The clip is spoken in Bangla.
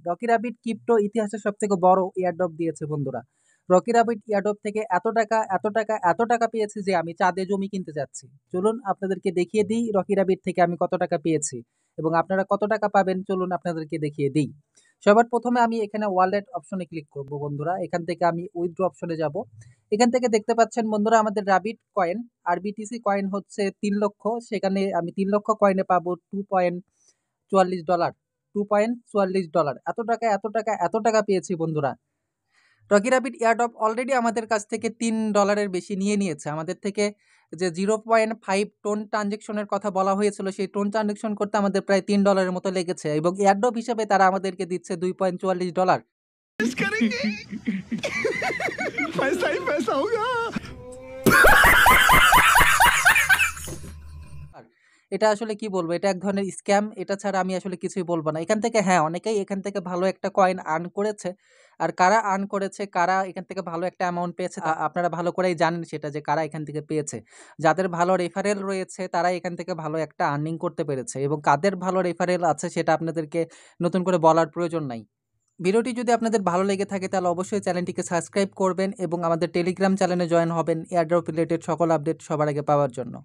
রকি রাবিট ক্রিপ্টো ইতিহাসের সবথেকে বড় এয়ারড্রপ দিয়েছে বন্ধুরা। রকি রাবিট এয়ারড্রপ থেকে এত টাকা পেয়েছি যে আমি চাঁদে জমি কিনতে যাচ্ছি। চলুন আপনাদেরকে দেখিয়ে দিই রকি রাবিট থেকে আমি কত টাকা পেয়েছি এবং আপনারা কত টাকা পাবেন, চলুন আপনাদেরকে দেখিয়ে দিই। সবার প্রথমে আমি এখানে ওয়ালেট অপশনে ক্লিক করব বন্ধুরা। এখান থেকে আমি উইথড্র অপশনে যাব। এখান থেকে দেখতে পাচ্ছেন বন্ধুরা আমাদের রাবিট কয়েন আরবিটিসি কয়েন হচ্ছে 3 লক্ষ। সেখানে আমি 3 লক্ষ কয়েনে পাবো $2.44। $2.44 এত টাকা পেয়েছি বন্ধুরা। রকি রাবিট এয়ারড্রপ অলরেডি আমাদের কাছ থেকে $3 বেশি নিয়ে নিয়েছে। আমাদের থেকে যে 0.5 টোন ট্রানজেকশনের কথা বলা হয়েছিল, সেই টোন ট্রানজেকশন করতে আমাদের প্রায় $3 মতো লেগেছে এবং এয়ারড্রপ হিসেবে তারা আমাদেরকে দিচ্ছে $2.44। पैसा ही पैसा होगा। এটা আসলে কি বলবো, এটা এক ধরনের স্ক্যাম। এটা ছাড়া আমি আসলে কিছুই বলবো না। এখান থেকে হ্যাঁ, অনেকেই এখান থেকে ভালো একটা কয়েন আর্ন করেছে। আর কারা আর্ন করেছে, কারা এখান থেকে ভালো একটা অ্যামাউন্ট পেয়েছে আপনারা ভালো করেই জানেন সেটা, যে কারা এখান থেকে পেয়েছে। যাদের ভালো রেফারেল রয়েছে তারা এখান থেকে ভালো একটা আর্নিং করতে পেরেছে এবং কাদের ভালো রেফারেল আছে সেটা আপনাদেরকে নতুন করে বলার প্রয়োজন নাই। ভিডিওটি যদি আপনাদের ভালো লেগে থাকে তাহলে অবশ্যই চ্যানেলটিকে সাবস্ক্রাইব করবেন এবং আমাদের টেলিগ্রাম চ্যানেলে জয়েন হবেন এয়ারড্রপ রিলেটেড সকল আপডেট সবার আগে পাওয়ার জন্য।